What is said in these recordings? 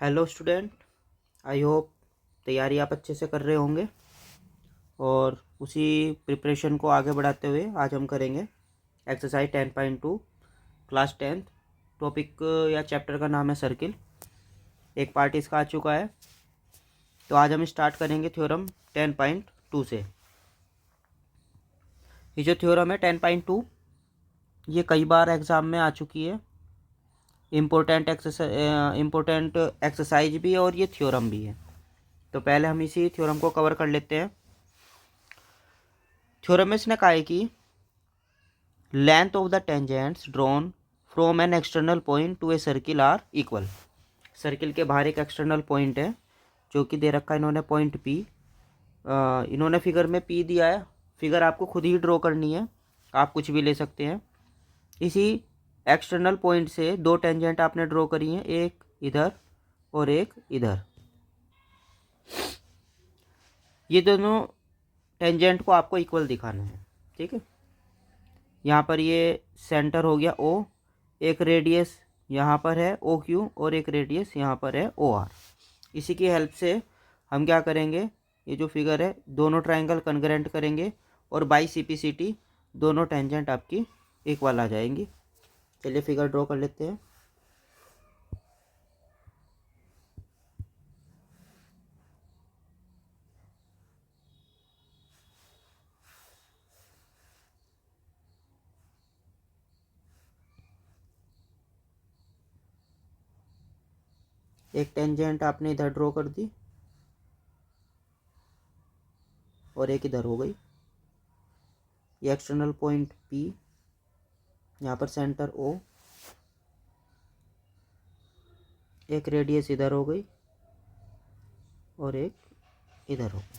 Hello student, I hope तैयारी आप अच्छे से कर रहे होंगे। और उसी प्रिपरेशन को आगे बढ़ाते हुए आज हम करेंगे एक्सरसाइज 10.2 क्लास 10। टॉपिक या चैप्टर का नाम है सर्किल। एक पार्ट इसका आ चुका है, तो आज हम स्टार्ट करेंगे थ्योरम 10.2 से। ये जो थ्योरम है 10.2 ये कई बार एग्ज़ाम में आ चुकी है। इम्पोर्टेंट एक्सरसाइज भी है और ये थ्योरम भी है। तो पहले हम इसी थ्योरम को कवर कर लेते हैं। थ्योरम में इसने कहा है कि length of the tangents drawn from an external point to a circle are equal. Circle के बाहर एक एक्सटर्नल पॉइंट है जो कि दे रखा है इन्होंने पॉइंट पी। इन्होंने फिगर में पी दिया है। फिगर आपको खुद ही ड्रॉ करनी है, आप कुछ भी ले सकते हैं। इसी एक्सटर्नल पॉइंट से दो टेंजेंट आपने ड्रॉ करी हैं, एक इधर और एक इधर। ये दोनों टेंजेंट को आपको इक्वल दिखाना है, ठीक है। यहाँ पर ये सेंटर हो गया ओ, एक रेडियस यहाँ पर है ओ क्यू और एक रेडियस यहाँ पर है ओ आर। इसी की हेल्प से हम क्या करेंगे, ये जो फिगर है दोनों ट्रायंगल कन्ग्रेंट करेंगे और बाई सीपीसीटी दोनों टेंजेंट आपकी इक्वल आ जाएंगी। चलिए फिगर ड्रॉ कर लेते हैं। एक टेंजेंट आपने इधर ड्रॉ कर दी और एक इधर हो गई। ये एक्सटर्नल पॉइंट पी, यहाँ पर सेंटर ओ, एक रेडियस इधर हो गई और एक इधर हो गई।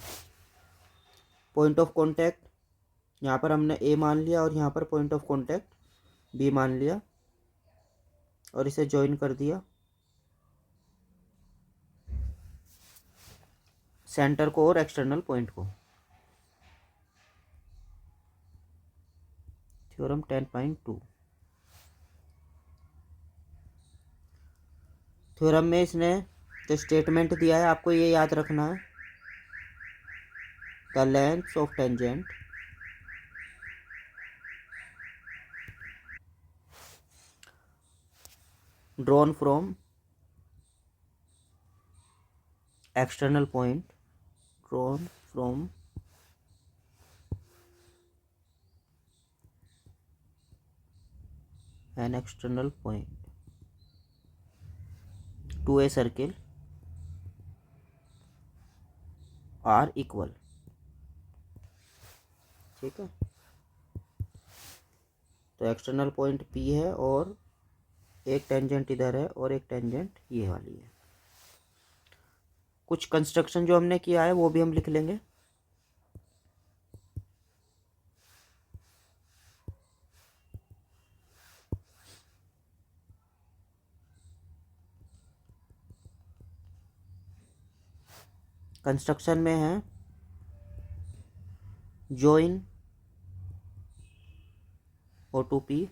पॉइंट ऑफ कांटेक्ट यहाँ पर हमने ए मान लिया और यहाँ पर पॉइंट ऑफ कांटेक्ट बी मान लिया और इसे ज्वाइन कर दिया सेंटर को और एक्सटर्नल पॉइंट को। थ्योरम 10.2। थ्योरम में इसने जो स्टेटमेंट दिया है आपको ये याद रखना है। The length of tangent drawn from external point drawn from an external point to a circle are equal। ठीक है, तो एक्सटर्नल पॉइंट P है और एक टेंजेंट इधर है और एक टेंजेंट ये वाली है। कुछ कंस्ट्रक्शन जो हमने किया है वो भी हम लिख लेंगे। कंस्ट्रक्शन में है join O to P,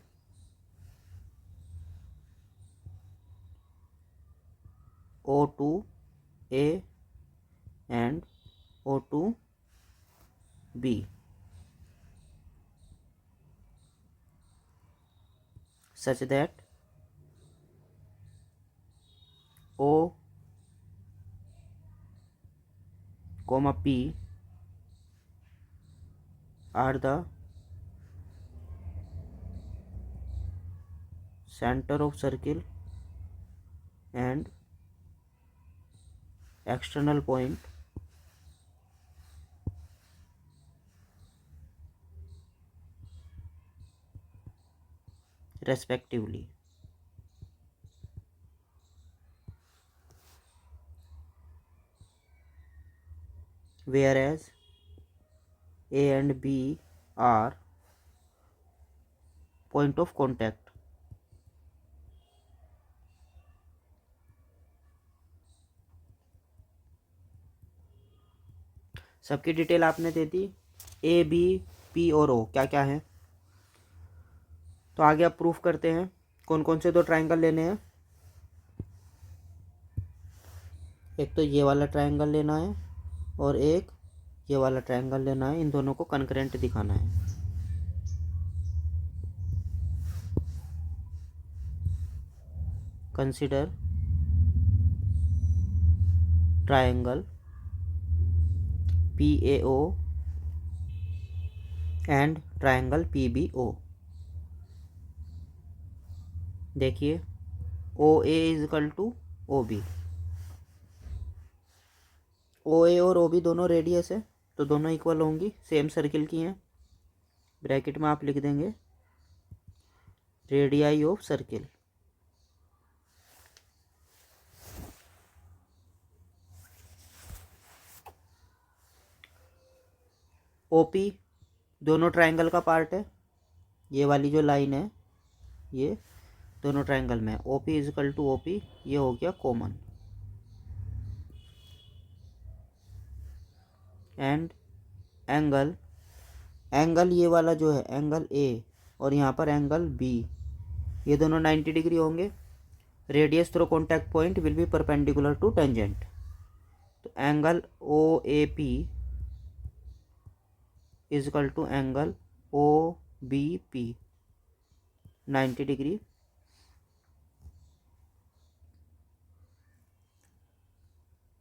O to A and O to B such that O, P are the center of circle and external point respectively। Whereas A and B are point of contact। सबकी detail आपने दे दी। A B P और ओ क्या क्या है, तो आगे आप proof करते हैं। कौन कौन से दो ट्रायंगल लेने हैं। एक तो ये वाला ट्रायंगल लेना है और एक ये वाला ट्रायंगल लेना है, इन दोनों को कंकरेंट दिखाना है। Consider triangle PAO and triangle PBO। देखिए OA is equal to OB। OA और OB दोनों रेडियस है तो दोनों इक्वल होंगी, सेम सर्किल की हैं। ब्रैकेट में आप लिख देंगे रेडियाई ऑफ सर्किल। OP दोनों ट्रायंगल का पार्ट है, ये वाली जो लाइन है ये दोनों ट्रायंगल में। OP is equal to OP, ये हो गया कॉमन। एंड एंगल ये वाला जो है एंगल A और यहाँ पर एंगल B, ये दोनों 90 डिग्री होंगे। Radius through contact point will be perpendicular to tangent. तो angle OAP is equal to angle OBP 90 degree.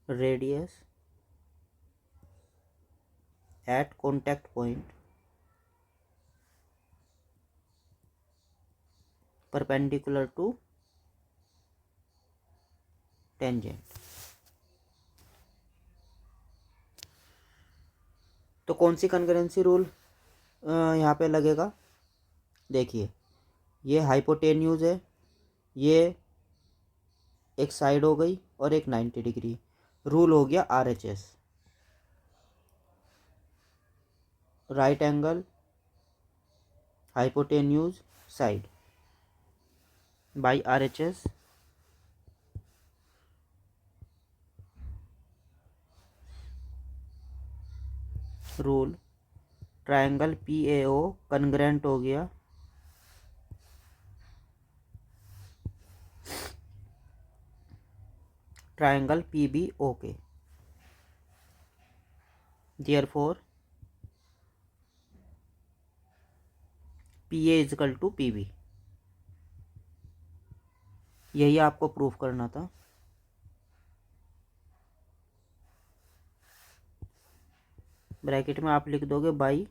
Radius at contact point perpendicular to tangent. तो कौन सी कंकरेंसी रूल यहाँ पे लगेगा? देखिए ये हाइपोटेन्यूज है, ये एक साइड हो गई और एक 90 डिग्री। रूल हो गया RHS, right angle hypotenuse side by RHS। Rule triangle PAO congruent हो गया ट्रायंगल PBO के। Therefore PA is equal to PB। यही आपको प्रूफ करना था। ब्रैकेट में आप लिख दोगे बाई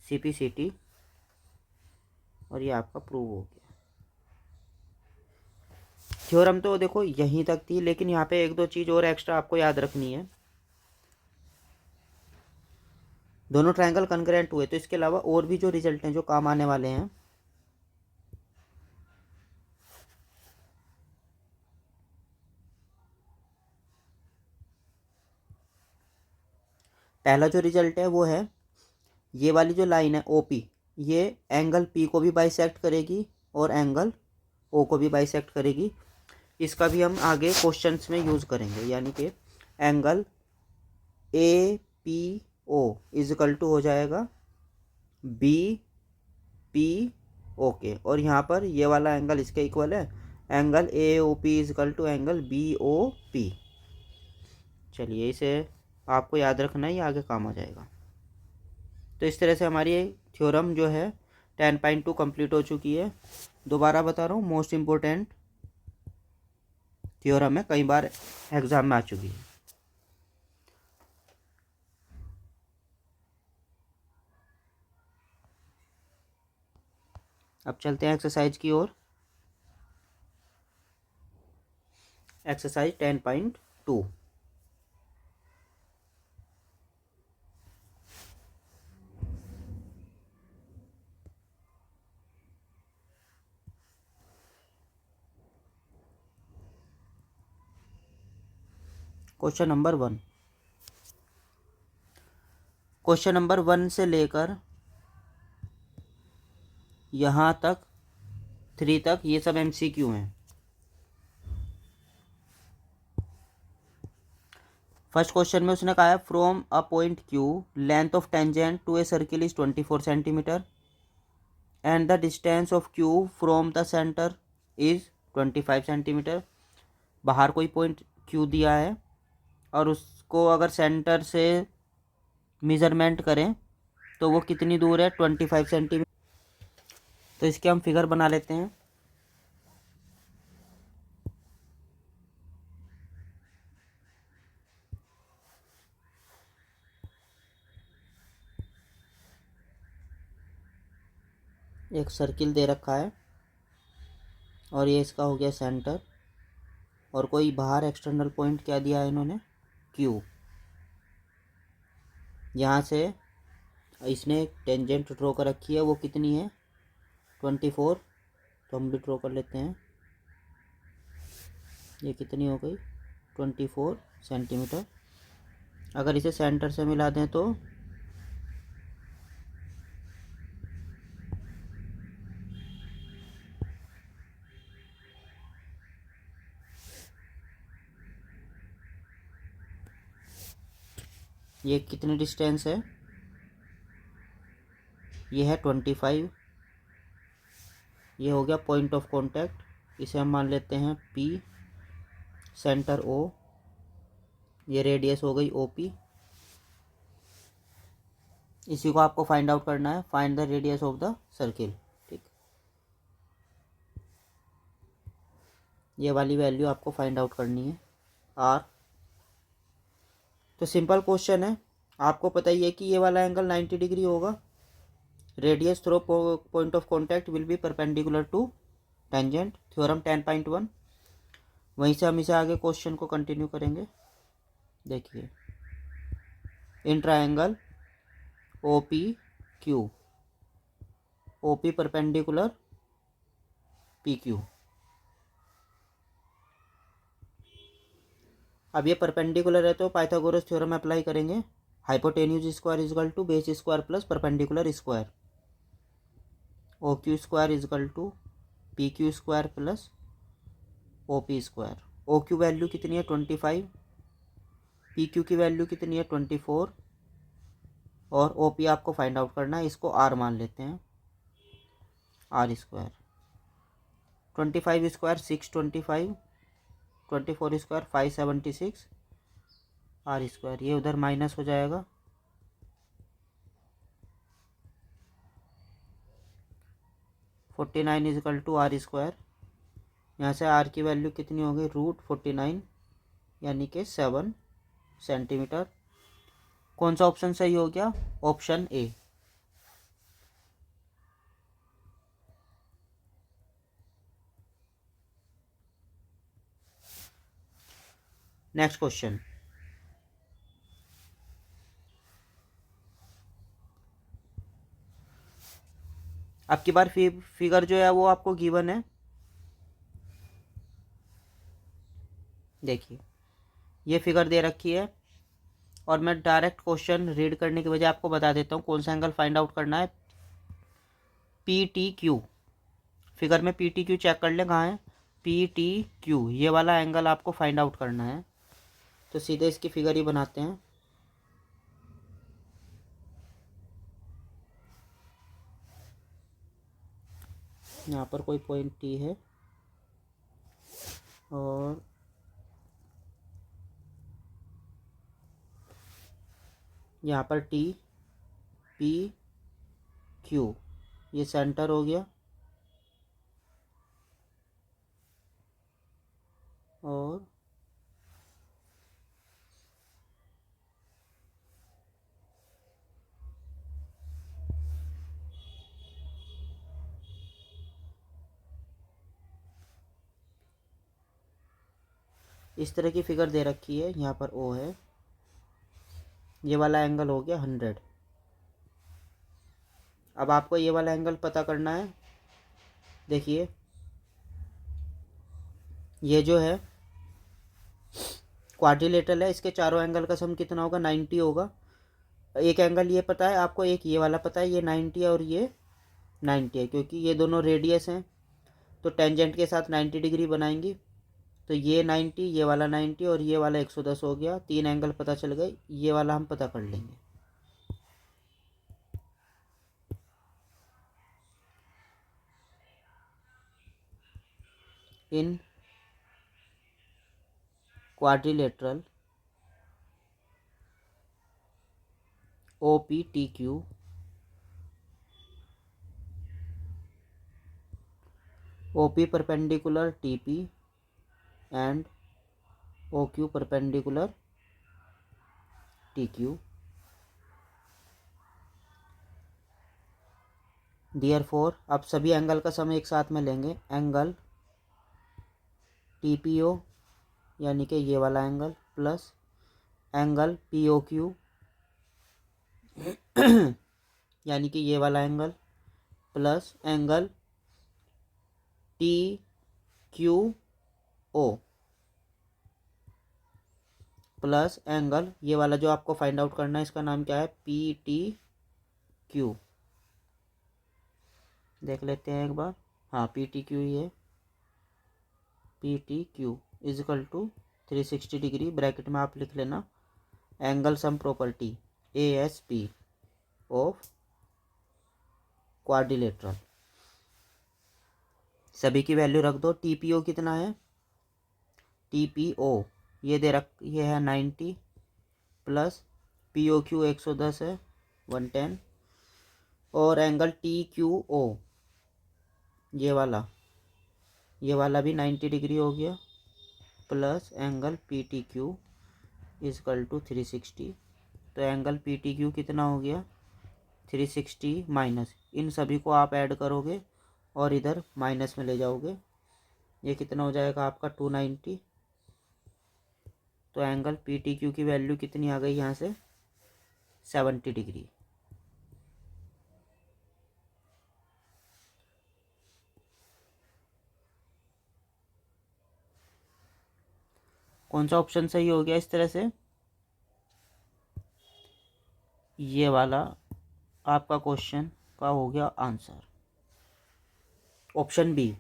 CPCT और ये आपका प्रूव हो गया। थ्योरम तो देखो यहीं तक थी, लेकिन यहाँ पे एक दो चीज़ और एक्स्ट्रा आपको याद रखनी है। दोनों ट्रायंगल कन्करेंट हुए तो इसके अलावा और भी जो रिजल्ट हैं जो काम आने वाले हैं, पहला जो रिजल्ट है वो है ये वाली जो लाइन है OP, ये एंगल P को भी बाइसेक्ट करेगी और एंगल O को भी बाइसेक्ट करेगी। इसका भी हम आगे क्वेश्चंस में यूज़ करेंगे, यानी कि angle APO is equal to हो जाएगा BPO के, और यहाँ पर ये वाला एंगल इसके इक्वल है, angle AOP is equal to angle BOP। चलिए इसे आपको याद रखना ही, आगे काम आ जाएगा। तो इस तरह से हमारी थ्योरम जो है 10.2 कंप्लीट हो चुकी है। दोबारा बता रहा हूँ, मोस्ट इम्पोर्टेंट थ्योरम है, कई बार एग्जाम में आ चुकी है। अब चलते हैं एक्सरसाइज की ओर। Exercise 10.2। Question number 1। Question number 1 से लेकर यहाँ तक 3 तक ये सब MCQ हैं। फर्स्ट क्वेश्चन में उसने कहा है from a point Q length of tangent to a circle is 24 centimetre and the distance of Q from the centre is 25 centimetre. बाहर कोई पॉइंट क्यू दिया है और उसको अगर सेंटर से मेज़रमेंट करें तो वो कितनी दूर है, 25 सेंटीमीटर। तो इसके हम फिगर बना लेते हैं। एक सर्किल दे रखा है और ये इसका हो गया सेंटर, और कोई बाहर एक्सटर्नल पॉइंट क्या दिया है इन्होंने, क्यू। यहाँ से इसने एक टेंजेंट ड्रॉ कर रखी है, वो कितनी है, 24। तो हम भी ड्रॉ कर लेते हैं। ये कितनी हो गई, 24 सेंटीमीटर। अगर इसे सेंटर से मिला दें तो ये कितनी डिस्टेंस है, ये है 25। ये हो गया पॉइंट ऑफ कांटेक्ट, इसे हम मान लेते हैं P, सेंटर O, ये रेडियस हो गई OP। इसी को आपको फाइंड आउट करना है, find the radius of the circle. ठीक, ये वाली वैल्यू आपको फाइंड आउट करनी है, R। तो सिंपल क्वेश्चन है, आपको पता ही है कि ये वाला एंगल 90 डिग्री होगा। Radius through point of contact will be perpendicular to tangent, theorem 10.1। वहीं से हम इसे आगे क्वेश्चन को कंटिन्यू करेंगे। देखिए, in triangle O P Q, O P perpendicular P Q. अब ये परपेंडिकुलर है तो पाइथागोरस थ्योरम अप्लाई करेंगे। Hypotenuse square is equal to base square plus perpendicular square, O Q square is equal to P Q square plus O P square. O Q value कितनी है, 25। P Q की value कितनी है, 24। और O P आपको find out करना है, इसको आर मान लेते हैं, R square. 25 square 625, 24 square 576, R square. ये उधर माइनस हो जाएगा, 49 इजकल टू आर स्क्वायर। यहाँ से आर की वैल्यू कितनी होगी, √49, यानी कि 7 सेंटीमीटर। कौन सा ऑप्शन सही हो गया, ऑप्शन ए। नेक्स्ट क्वेश्चन, अब की बार फिगर जो है वो आपको गिवन है। देखिए, ये फिगर दे रखी है और मैं डायरेक्ट क्वेश्चन रीड करने की बजाय आपको बता देता हूँ कौन सा एंगल फाइंड आउट करना है। पी टी क्यू, फिगर में पी टी क्यू चेक कर लें कहाँ है, पी टी क्यू, ये वाला एंगल आपको फाइंड आउट करना है। तो सीधे इसकी फिगर ही बनाते हैं। यहाँ पर कोई पॉइंट टी है और यहाँ पर टी, पी, क्यू, ये सेंटर हो गया। और इस तरह की फिगर दे रखी है, यहाँ पर ओ है, ये वाला एंगल हो गया 100। अब आपको ये वाला एंगल पता करना है। देखिए, ये जो है क्वाड्रिलेटरल है, इसके चारों एंगल का सम कितना होगा, 90 होगा। एक एंगल ये पता है आपको, एक ये वाला पता है, ये 90 है और ये 90 है, क्योंकि ये दोनों रेडियस हैं तो टेंजेंट के साथ 90 डिग्री बनाएंगी। तो ये 90, ये वाला 90 और ये वाला 110 हो गया। 3 एंगल पता चल गए, ये वाला हम पता कर लेंगे। इन quadrilateral OPTQ OP perpendicular TP and OQ perpendicular TQ. Therefore अब सभी एंगल का सम एक साथ में लेंगे. एंगल TPO यानी कि ये वाला एंगल प्लस एंगल POQ यानी कि ये वाला angle plus angle TQO plus angle ये वाला जो आपको फाइंड आउट करना है इसका नाम क्या है, PTQ. देख लेते हैं एक बार. हाँ PTQ ही है. PTQ is equal to 360 degree. Bracket में आप लिख लेना angle sum property ASP of quadrilateral. सभी की वैल्यू रख दो. TPO कितना है, TPO ये ये है 90 प्लस POQ 110 है 110 और एंगल TQO ये वाला भी 90 डिग्री हो गया plus angle PTQ is equal to 360. तो एंगल PTQ कितना हो गया 360 माइनस, इन सभी को आप ऐड करोगे और इधर माइनस में ले जाओगे. ये कितना हो जाएगा आपका 290. तो एंगल PTQ की वैल्यू कितनी आ गई यहाँ से 70 डिग्री. कौन सा ऑप्शन सही हो गया इस तरह से, ये वाला आपका क्वेश्चन का हो गया आंसर, ऑप्शन बी.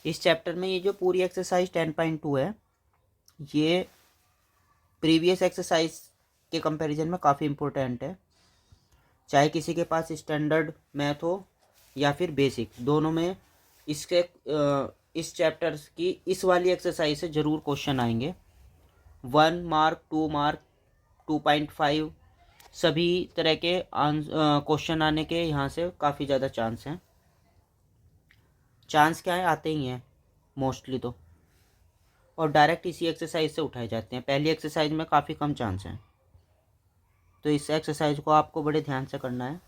इस चैप्टर में ये जो पूरी एक्सरसाइज 10.2 है ये प्रीवियस एक्सरसाइज के कंपैरिजन में काफ़ी इम्पोर्टेंट है. चाहे किसी के पास स्टैंडर्ड मैथ हो या फिर बेसिक, दोनों में इसके इस चैप्टर की इस वाली एक्सरसाइज से ज़रूर क्वेश्चन आएंगे. 1 मार्क 2 मार्क 2.5 सभी तरह के क्वेश्चन आने के यहाँ से काफ़ी ज़्यादा चांस हैं. चांस क्या है, आते ही हैं मोस्टली तो, और डायरेक्ट इसी एक्सरसाइज से उठाए जाते हैं. पहली एक्सरसाइज में काफ़ी कम चांस हैं. तो इस एक्सरसाइज को आपको बड़े ध्यान से करना है.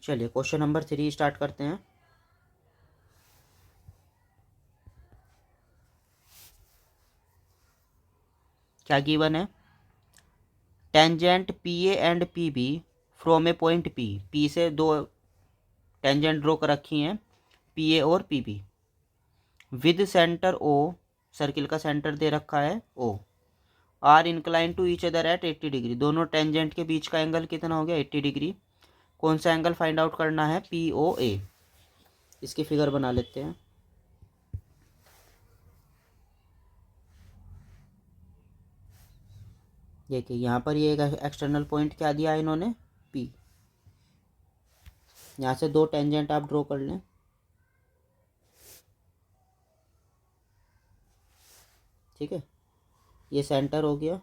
चलिए क्वेश्चन नंबर 3 स्टार्ट करते हैं. क्या गिवन है, tangent PA and PB from A point P से दो टेंजेंट ड्रॉ कर रखी हैं PA और PB with centre O, circle का सेंटर दे रखा है O, are inclined to each other at 80 degree. दोनों टेंजेंट के बीच का एंगल कितना हो गया 80 डिग्री. कौन सा एंगल फाइंड आउट करना है, POA. इसकी फिगर बना लेते हैं. देखिए यहाँ पर ये एक एक्सटर्नल पॉइंट क्या दिया है इन्होंने, P. यहाँ से दो टेंजेंट आप ड्रॉ कर लें. ठीक है, ये सेंटर हो गया.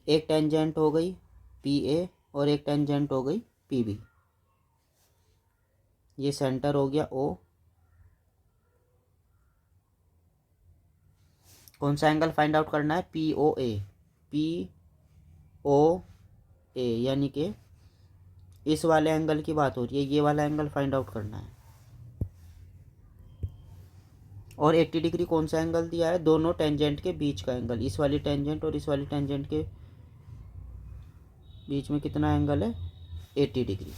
एक टेंजेंट हो गई PA और एक टेंजेंट हो गई PB. ये सेंटर हो गया O. कौन सा एंगल फाइंड आउट करना है, POA. POA यानी कि इस वाले एंगल की बात हो रही है, ये वाला एंगल फाइंड आउट करना है. और 80 डिग्री कौन सा एंगल दिया है, दोनों टेंजेंट के बीच का एंगल. इस वाली टेंजेंट और इस वाली टेंजेंट के बीच में कितना एंगल है 80 डिग्री.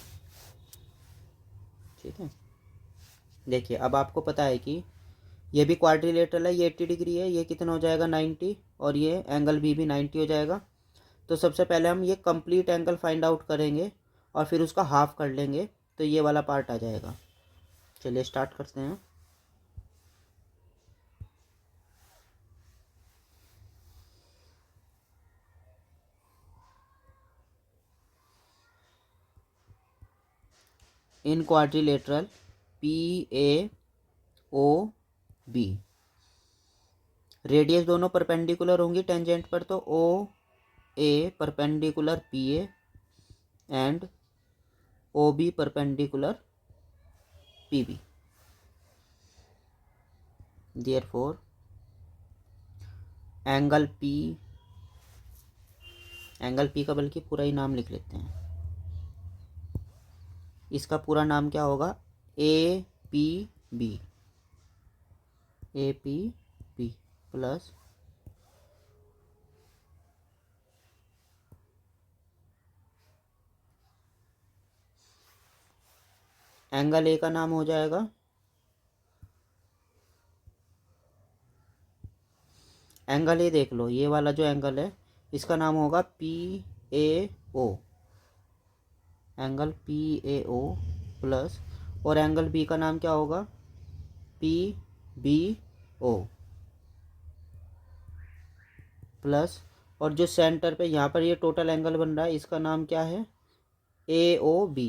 ठीक है, देखिए अब आपको पता है कि ये भी क्वाड्रिलेटरल है, ये 80 डिग्री है, ये कितना हो जाएगा 90 और ये एंगल भी 90 हो जाएगा. तो सबसे पहले हम ये कंप्लीट एंगल फाइंड आउट करेंगे और फिर उसका हाफ कर लेंगे तो ये वाला पार्ट आ जाएगा. चलिए स्टार्ट करते हैं. इन क्वाड्रिलेटरल PAOB। रेडियस दोनों परपेंडिकुलर होंगी टेंजेंट पर, तो OA perpendicular PA and OB perpendicular PB। Therefore angle P का बल्कि पूरा ही नाम लिख लेते हैं। इसका पूरा नाम क्या होगा? APB प्लस एंगल ए का नाम हो जाएगा एंगल ए, देख लो ये वाला जो एंगल है इसका नाम होगा PAO, एंगल PAO प्लस, और एंगल बी का नाम क्या होगा? PBO प्लस, और जो सेंटर पे यहाँ पर ये टोटल एंगल बन रहा है इसका नाम क्या है? AOB।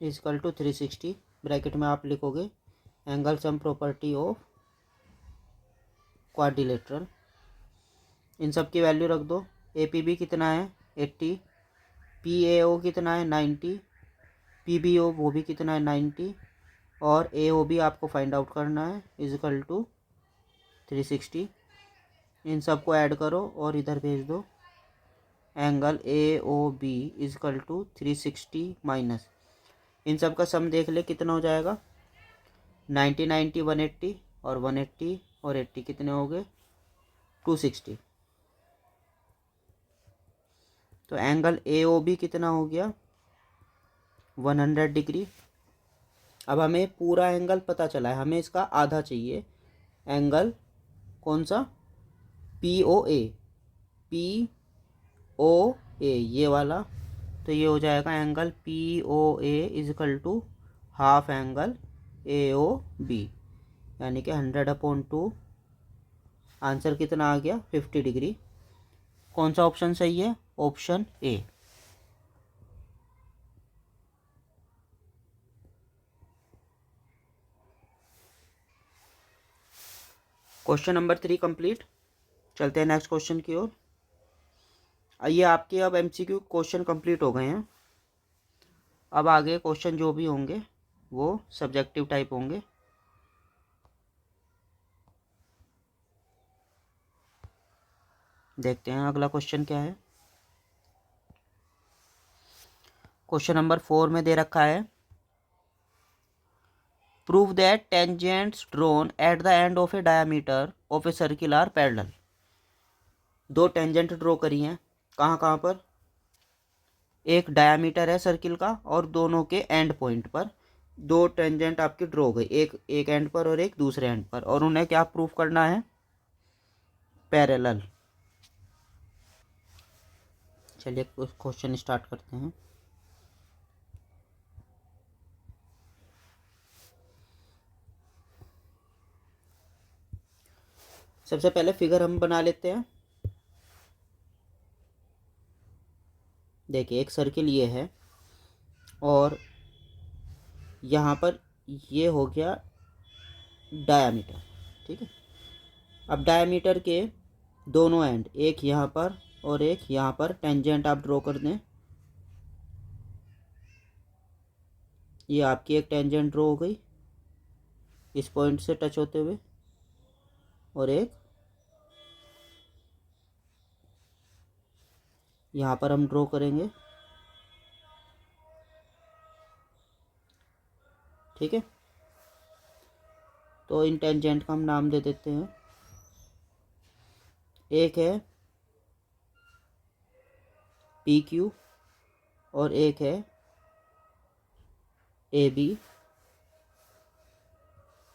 इजकल टू 360, ब्रैकेट में आप लिखोगे angle sum property of quadrilateral. इन सब की वैल्यू रख दो। APB कितना है? 80, PAO कितना है? 90, PBO वो भी कितना है? 90, और AOB आपको फाइंड आउट करना है, इजकल टू 360। इन सब को ऐड करो और इधर भेज दो। Angle AOB is equal to 360 minus, इन सब का सम देख ले कितना हो जाएगा? 90 90 180, और 180 और 80 कितने हो गए? 260। तो एंगल AOB कितना हो गया? 100 डिग्री। अब हमें पूरा एंगल पता चला है, हमें इसका आधा चाहिए। एंगल कौन सा? POA ये वाला। तो ये हो जाएगा angle POA is equal to half angle AOB, यानी कि 100/2। आंसर कितना आ गया? 50 डिग्री। कौन सा ऑप्शन सही है? Option A. Question number 3 complete. चलते हैं नेक्स्ट क्वेश्चन की ओर। ये आपके अब MCQ क्वेश्चन कंप्लीट हो गए हैं। अब आगे क्वेश्चन जो भी होंगे वो सब्जेक्टिव टाइप होंगे। देखते हैं अगला क्वेश्चन क्या है। क्वेश्चन नंबर 4 में दे रखा है, prove that tangents drawn at the end of a diameter of a circle are parallel. दो टेंजेंट ड्रॉ करी हैं, कहाँ कहाँ पर? एक डायमीटर है सर्किल का और दोनों के एंड पॉइंट पर दो टेंजेंट आपकी ड्रॉ हो गई, एक एंड पर और एक दूसरे एंड पर, और उन्हें क्या प्रूफ करना है? पैरेलल। चलिए क्वेश्चन स्टार्ट करते हैं। सबसे पहले फिगर हम बना लेते हैं। देखिए एक सर्किल ये है और यहाँ पर ये हो गया डायामीटर, ठीक है। अब डायामीटर के दोनों एंड, एक यहाँ पर और एक यहाँ पर, टेंजेंट आप ड्रॉ कर दें। ये आपकी एक टेंजेंट ड्रॉ हो गई इस पॉइंट से टच होते हुए, और एक यहाँ पर हम ड्रॉ करेंगे, ठीक है। तो इन टेंजेंट का हम नाम दे देते हैं, एक है PQ और एक है AB।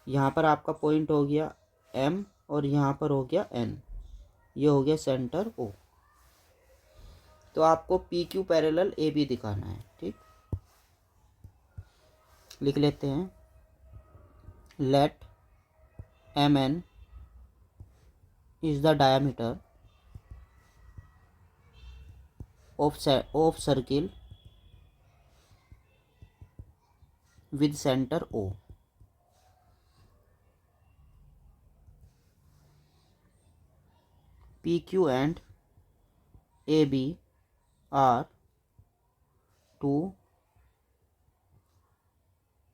यहाँ पर आपका पॉइंट हो गया M और यहाँ पर हो गया N, ये हो गया सेंटर O। तो आपको PQ पैरेलल AB दिखाना है, ठीक। लिख लेते हैं, let MN is the diameter of circle with center O. PQ and AB are two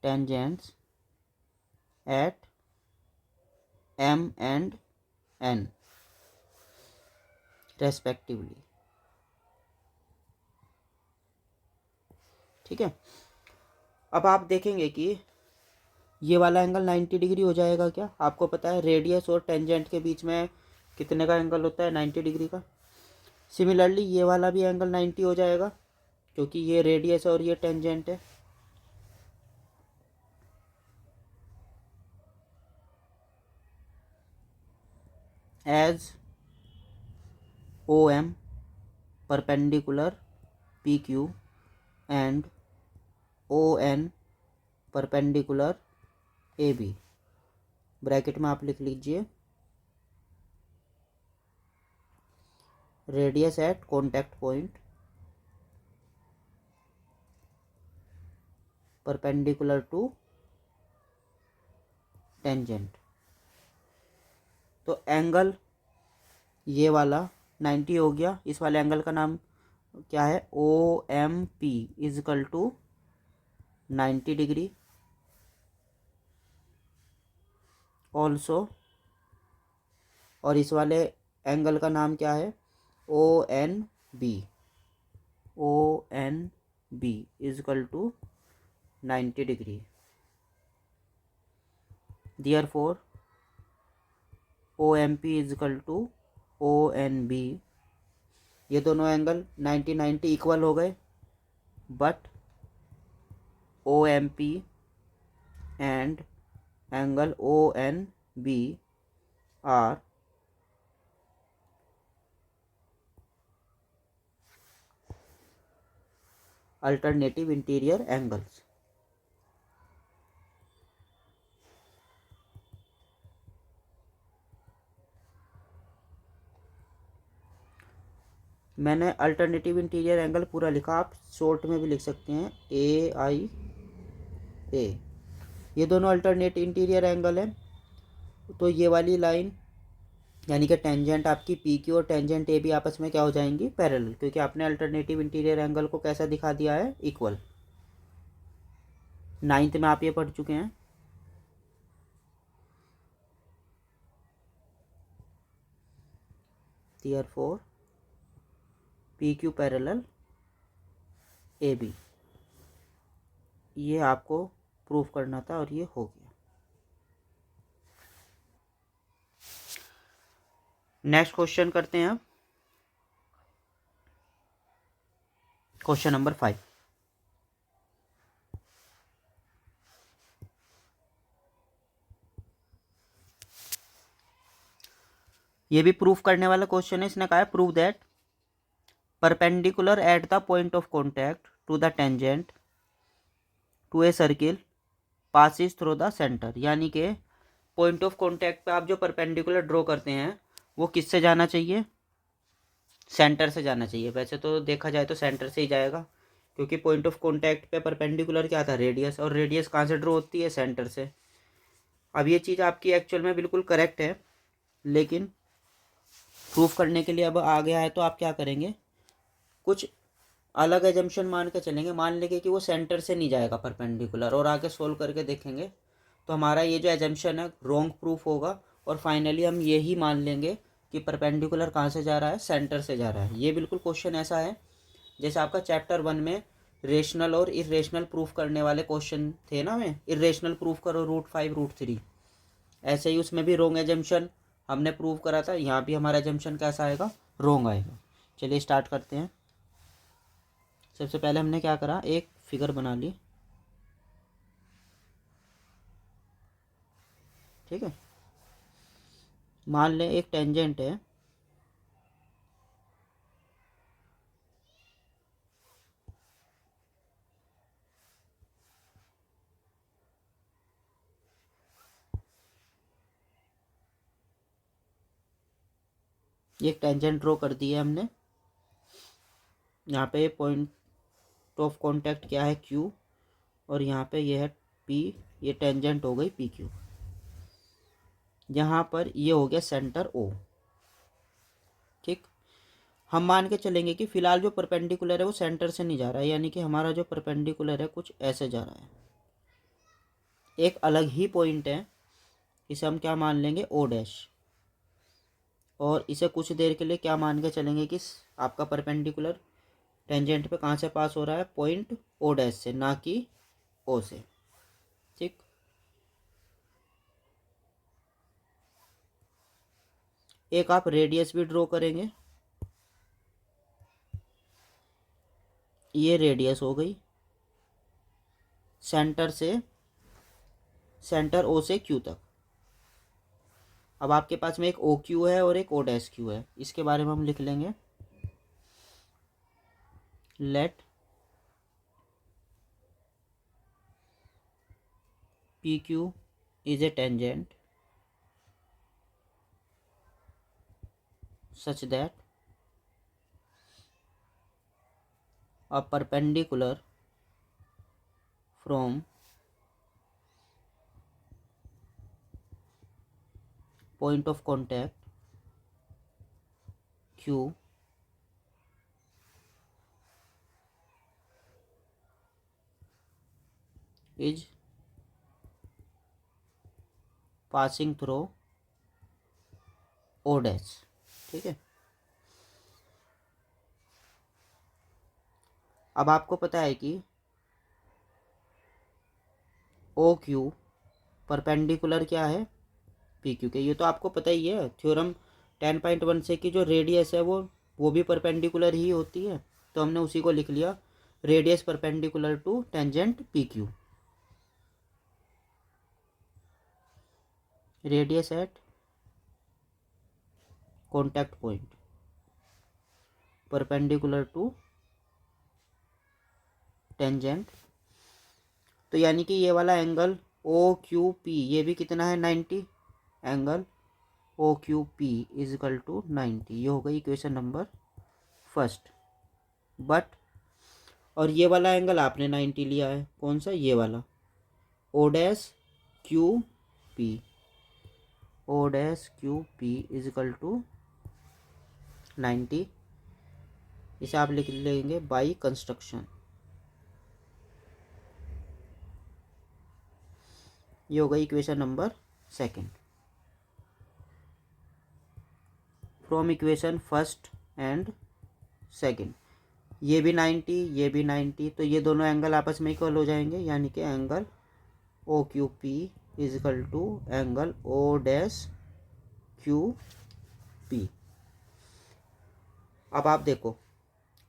tangents at M and N respectively. ठीक है, अब आप देखेंगे कि ये वाला एंगल 90 डिग्री हो जाएगा क्या। आपको पता है रेडियस और टेंजेंट के बीच में कितने का एंगल होता है, 90 डिग्री का। सिमिलरली ये वाला भी एंगल 90 हो जाएगा क्योंकि ये रेडियस और ये टेंजेंट है। As OM perpendicular PQ and ON perpendicular AB, bracket में आप लिख लीजिए radius at contact point perpendicular to tangent. तो एंगल ये वाला 90 हो गया। इस वाले एंगल का नाम क्या है, OMP is equal to 90 degree. Also, और इस वाले एंगल का नाम क्या है, ONB। ONB is equal to 90 degree. Therefore OMP is equal to ONB। ये दोनों एंगल 90-90 इक्वल हो गए, but OMP and angle ONB are alternative interior angles. मैंने अल्टरनेटिव इंटीरियर एंगल पूरा लिखा, आप शॉर्ट में भी लिख सकते हैं AIA। ये दोनों अल्टरनेट इंटीरियर एंगल है। तो ये वाली लाइन यानी कि टेंजेंट आपकी PQ और टेंजेंट AB आपस में क्या हो जाएंगी, पैरेलल, क्योंकि आपने अल्टरनेटिव इंटीरियर एंगल को कैसा दिखा दिया है, इक्वल। 9th में आप ये पढ़ चुके हैं। Therefore PQ पैरेलल AB, ये आपको प्रूफ करना था और ये हो गया। नेक्स्ट क्वेश्चन करते हैं। Question number 5। ये भी प्रूफ करने वाला क्वेश्चन है। इसने कहा है prove that perpendicular at the point of contact to the tangent to a circle passes through the centre. यानी कि पॉइंट ऑफ कॉन्टैक्ट पे आप जो परपेंडिकुलर ड्रॉ करते हैं वो किससे जाना चाहिए, सेंटर से जाना चाहिए। वैसे तो देखा जाए तो सेंटर से ही जाएगा, क्योंकि पॉइंट ऑफ कॉन्टैक्ट पे परपेंडिकुलर क्या था, रेडियस, और रेडियस कहाँ से ड्रॉ होती है, सेंटर से। अब ये चीज़ आपकी एक्चुअल में बिल्कुल करेक्ट है, लेकिन प्रूफ करने के लिए अब आ गया है तो आप क्या करेंगे, कुछ अलग एजम्पशन मान के चलेंगे। मान लेंगे कि वो सेंटर से नहीं जाएगा परपेंडिकुलर, और आगे सोल्व करके देखेंगे तो हमारा ये जो एजम्पशन है रॉन्ग प्रूफ होगा, और फाइनली हम यही मान लेंगे कि परपेंडिकुलर कहाँ से जा रहा है, सेंटर से जा रहा है। ये बिल्कुल क्वेश्चन ऐसा है जैसे आपका चैप्टर 1 में रेशनल और इरेशनल प्रूफ करने वाले क्वेश्चन थे ना, में इरेशनल प्रूफ करो √5 √3, ऐसे ही उसमें भी रॉन्ग एजम्पशन हमने प्रूव करा था। यहाँ भी हमारा एजम्पशन कैसा आएगा, रॉन्ग आएगा। चलिए स्टार्ट करते हैं। सबसे पहले हमने क्या करा, एक फिगर बना ली, ठीक है। मान लें एक टेंजेंट है, एक टेंजेंट ड्रॉ कर दी है हमने। यहाँ पे पॉइंट ऑफ कांटेक्ट क्या है Q, और यहाँ पे ये है P, ये टेंजेंट हो गई PQ। यहाँ पर ये हो गया सेंटर O। ठीक, हम मान के चलेंगे कि फिलहाल जो परपेंडिकुलर है वो सेंटर से नहीं जा रहा है, यानी कि हमारा जो परपेंडिकुलर है कुछ ऐसे जा रहा है। एक अलग ही पॉइंट है, इसे हम क्या मान लेंगे O डैश, और इसे कुछ देर के लिए क्या मान के चलेंगे कि आपका परपेंडिकुलर टेंजेंट पे कहाँ से पास हो रहा है, पॉइंट O डैश से, ना कि O से। ठीक, एक आप रेडियस भी ड्रॉ करेंगे, ये रेडियस हो गई सेंटर से, सेंटर O से Q तक। अब आपके पास में एक OQ है और एक O डैश Q है, इसके बारे में हम लिख लेंगे late PQ is a tangent such that a perpendicular from point of contact Q is passing through O dash. ठीक है, अब आपको पता है कि OQ परपेंडिकुलर क्या है PQ के, ये तो आपको पता ही है थ्योरम 10.1 से कि जो रेडियस है वो भी परपेंडिकुलर ही होती है, तो हमने उसी को लिख लिया, radius perpendicular to tangent PQ, radius at contact point perpendicular to tangent. तो यानी कि ये वाला एंगल OQP ये भी कितना है 90, angle OQP is equal to 90, ये हो गई इक्वेशन नंबर फर्स्ट। बट और ये वाला एंगल आपने 90 लिया है, कौन सा, ये वाला O dash QP, O dash QP is equal to 90, इसे आप लिख लेंगे बाई कंस्ट्रक्शन। ये हो गई equation number second. From equation first and second, ये भी 90 ये भी 90, तो ये दोनों एंगल आपस में इक्वल हो जाएंगे, यानी कि angle OQP is equal to angle O dash QP। अब आप देखो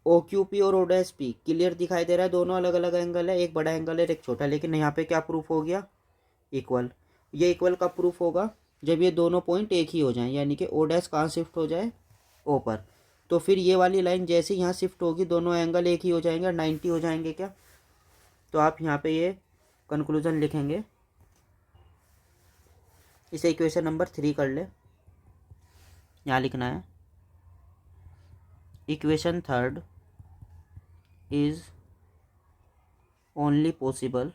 OQP और O डैश P क्लियर दिखाई दे रहा है, दोनों अलग अलग एंगल है, एक बड़ा एंगल है एक छोटा, लेकिन यहाँ पे क्या प्रूफ हो गया, इक्वल। ये इक्वल कब प्रूफ होगा, जब ये दोनों पॉइंट एक ही हो जाएं, यानी कि O डैश कहाँ शिफ्ट हो जाए, O पर। तो फिर ये वाली लाइन जैसे यहाँ शिफ्ट होगी दोनों एंगल एक ही हो जाएंगे और 90 हो जाएंगे क्या, तो आप यहाँ पे ये कंक्लूजन लिखेंगे, इसे इक्वेशन नंबर 3 कर ले, यहाँ लिखना है equation third is only possible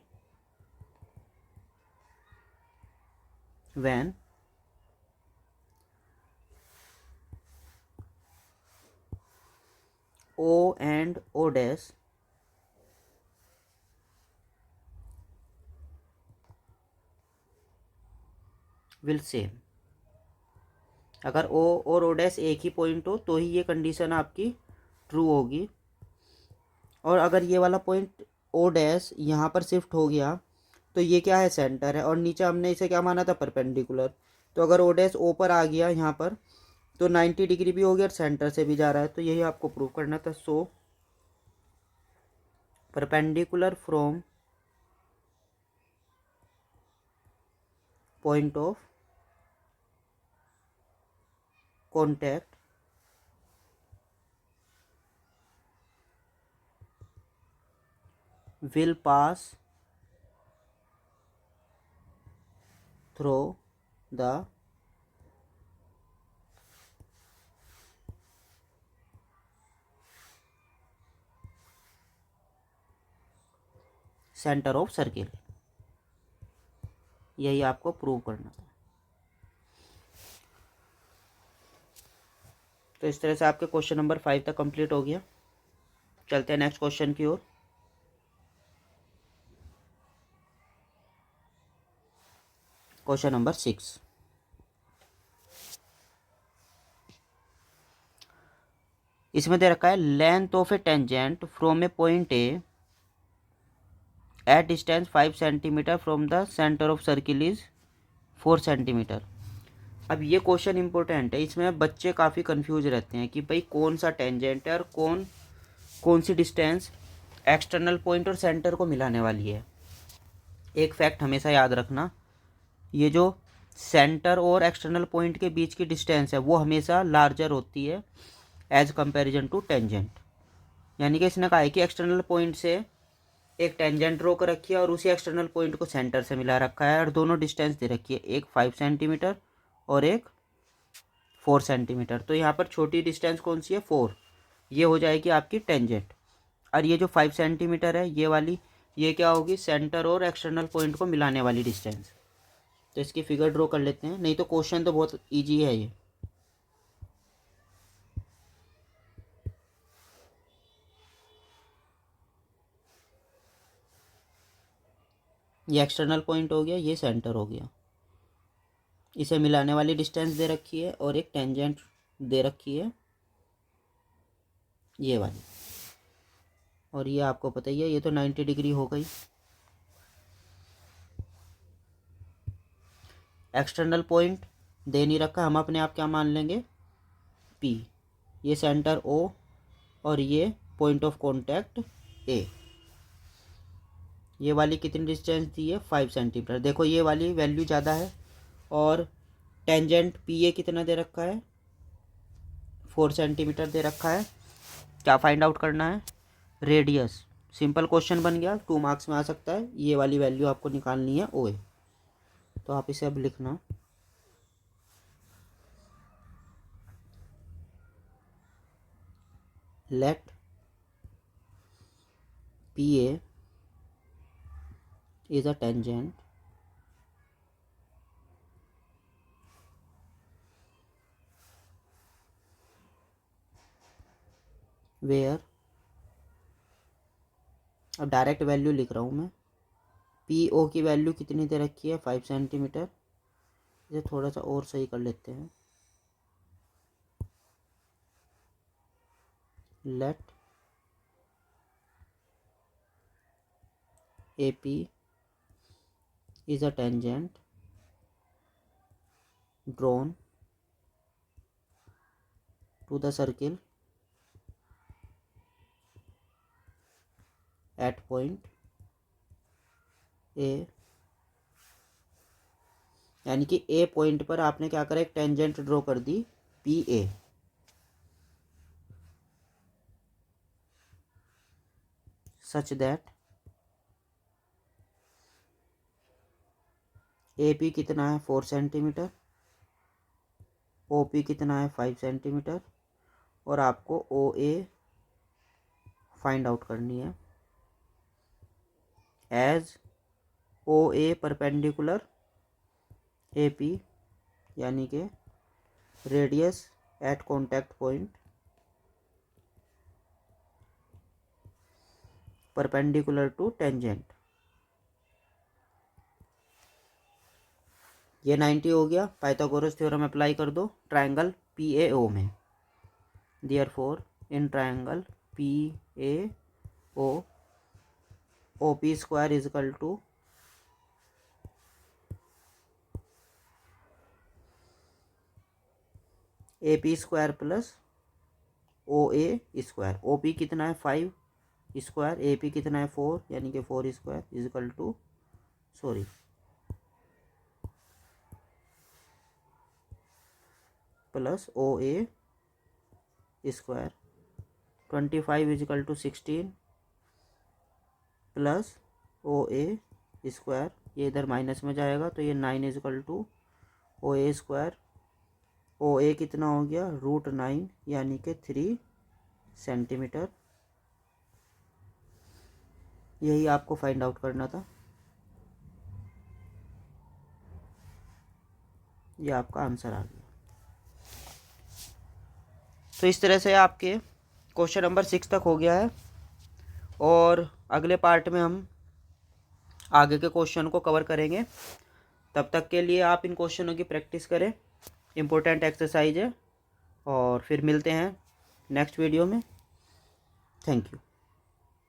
when O and O dash will same. अगर O और O डैश एक ही पॉइंट हो तो ही ये कंडीशन आपकी ट्रू होगी, और अगर ये वाला पॉइंट O डैश यहाँ पर शिफ्ट हो गया तो ये क्या है, सेंटर है, और नीचे हमने इसे क्या माना था, परपेंडिकुलर। तो अगर O डैश O पर आ गया यहाँ पर तो 90 डिग्री भी हो गया और सेंटर से भी जा रहा है, तो यही आपको प्रूव करना था। So perpendicular from point of contact will pass through the centre of circle. यही आपको प्रूव करना था। तो इस तरह से आपके क्वेश्चन नंबर 5 तक कंप्लीट हो गया। चलते हैं नेक्स्ट क्वेश्चन की ओर। Question number 6। इसमें दे रखा है length of A tangent from A point A at distance 5 centimetre from the centre of circle is 4 centimetre. अब ये क्वेश्चन इंपॉर्टेंट है, इसमें बच्चे काफ़ी कंफ्यूज रहते हैं कि भाई कौन सा टेंजेंट है और कौन सी डिस्टेंस एक्सटर्नल पॉइंट और सेंटर को मिलाने वाली है। एक फैक्ट हमेशा याद रखना, ये जो सेंटर और एक्सटर्नल पॉइंट के बीच की डिस्टेंस है वो हमेशा लार्जर होती है एज कंपैरिजन टू टेंजेंट। यानी कि इसने कहा है कि एक्सटर्नल पॉइंट से एक टेंजेंट ड्रॉ कर रखी है और उसी एक्सटर्नल पॉइंट को सेंटर से मिला रखा है और दोनों डिस्टेंस दे रखी है, एक 5 सेंटीमीटर और एक 4 सेंटीमीटर। तो यहाँ पर छोटी डिस्टेंस कौन सी है, 4, ये हो जाएगी आपकी टेंजेंट। और ये जो 5 सेंटीमीटर है ये वाली, ये क्या होगी, सेंटर और एक्सटर्नल पॉइंट को मिलाने वाली डिस्टेंस। तो इसकी फिगर ड्रॉ कर लेते हैं, नहीं तो क्वेश्चन तो बहुत ईजी है ये एक्सटर्नल पॉइंट हो गया, ये सेंटर हो गया, इसे मिलाने वाली डिस्टेंस दे रखी है और एक टेंजेंट दे रखी है ये वाली, और ये आपको पता ही है ये तो 90 डिग्री हो गई। एक्सटर्नल पॉइंट दे नहीं रखा, हम अपने आप क्या मान लेंगे, P, ये सेंटर O और ये पॉइंट ऑफ कॉन्टैक्ट A। ये वाली कितनी डिस्टेंस दी है, 5 सेंटीमीटर। देखो ये वाली वैल्यू ज़्यादा है और टेंजेंट PA कितना दे रखा है, 4 सेंटीमीटर दे रखा है। क्या फाइंड आउट करना है, रेडियस। सिंपल क्वेश्चन बन गया, 2 मार्क्स में आ सकता है। ये वाली वैल्यू आपको निकालनी है OA। तो आप इसे अब लिखना, let PA is a tangent where, अब डायरेक्ट वैल्यू लिख रहा हूँ मैं, PO की वैल्यू कितनी दे रखी है, 5 सेंटीमीटर। इसे थोड़ा सा और सही कर लेते हैं, late AP is a tangent drawn to the circle at point A। यानी कि A पॉइंट पर आपने क्या करा, एक टेंजेंट ड्रॉ कर दी PA, सच दैट AP कितना है, 4 सेंटीमीटर, OP कितना है, 5 सेंटीमीटर, और आपको OA फाइंड आउट करनी है एज OA परपेंडिकुलर AP, यानी कि radius at contact point perpendicular to tangent. ये 90 हो गया, पाइथागोरस थ्योरम अप्लाई कर दो ट्रायंगल PAO में। Therefore in triangle PAO OP square is equal to AP square plus OA square. OP कितना है, 5 स्क्वायर, AP कितना है, 4, यानी कि 4 square is equal to, sorry, plus OA square. 25 is equal to 16 plus OA square, ये इधर minus में जाएगा तो ये 9 is equal to OA square. OA कितना हो गया, √9, यानी कि 3 सेंटीमीटर। यही आपको फाइंड आउट करना था। ये आपका आंसर आ गया। तो इस तरह से आपके क्वेश्चन नंबर 6 तक हो गया है, और अगले पार्ट में हम आगे के क्वेश्चन को कवर करेंगे। तब तक के लिए आप इन क्वेश्चनों की प्रैक्टिस करें, इम्पोर्टेंट एक्सरसाइज है, और फिर मिलते हैं नेक्स्ट वीडियो में। Thank you.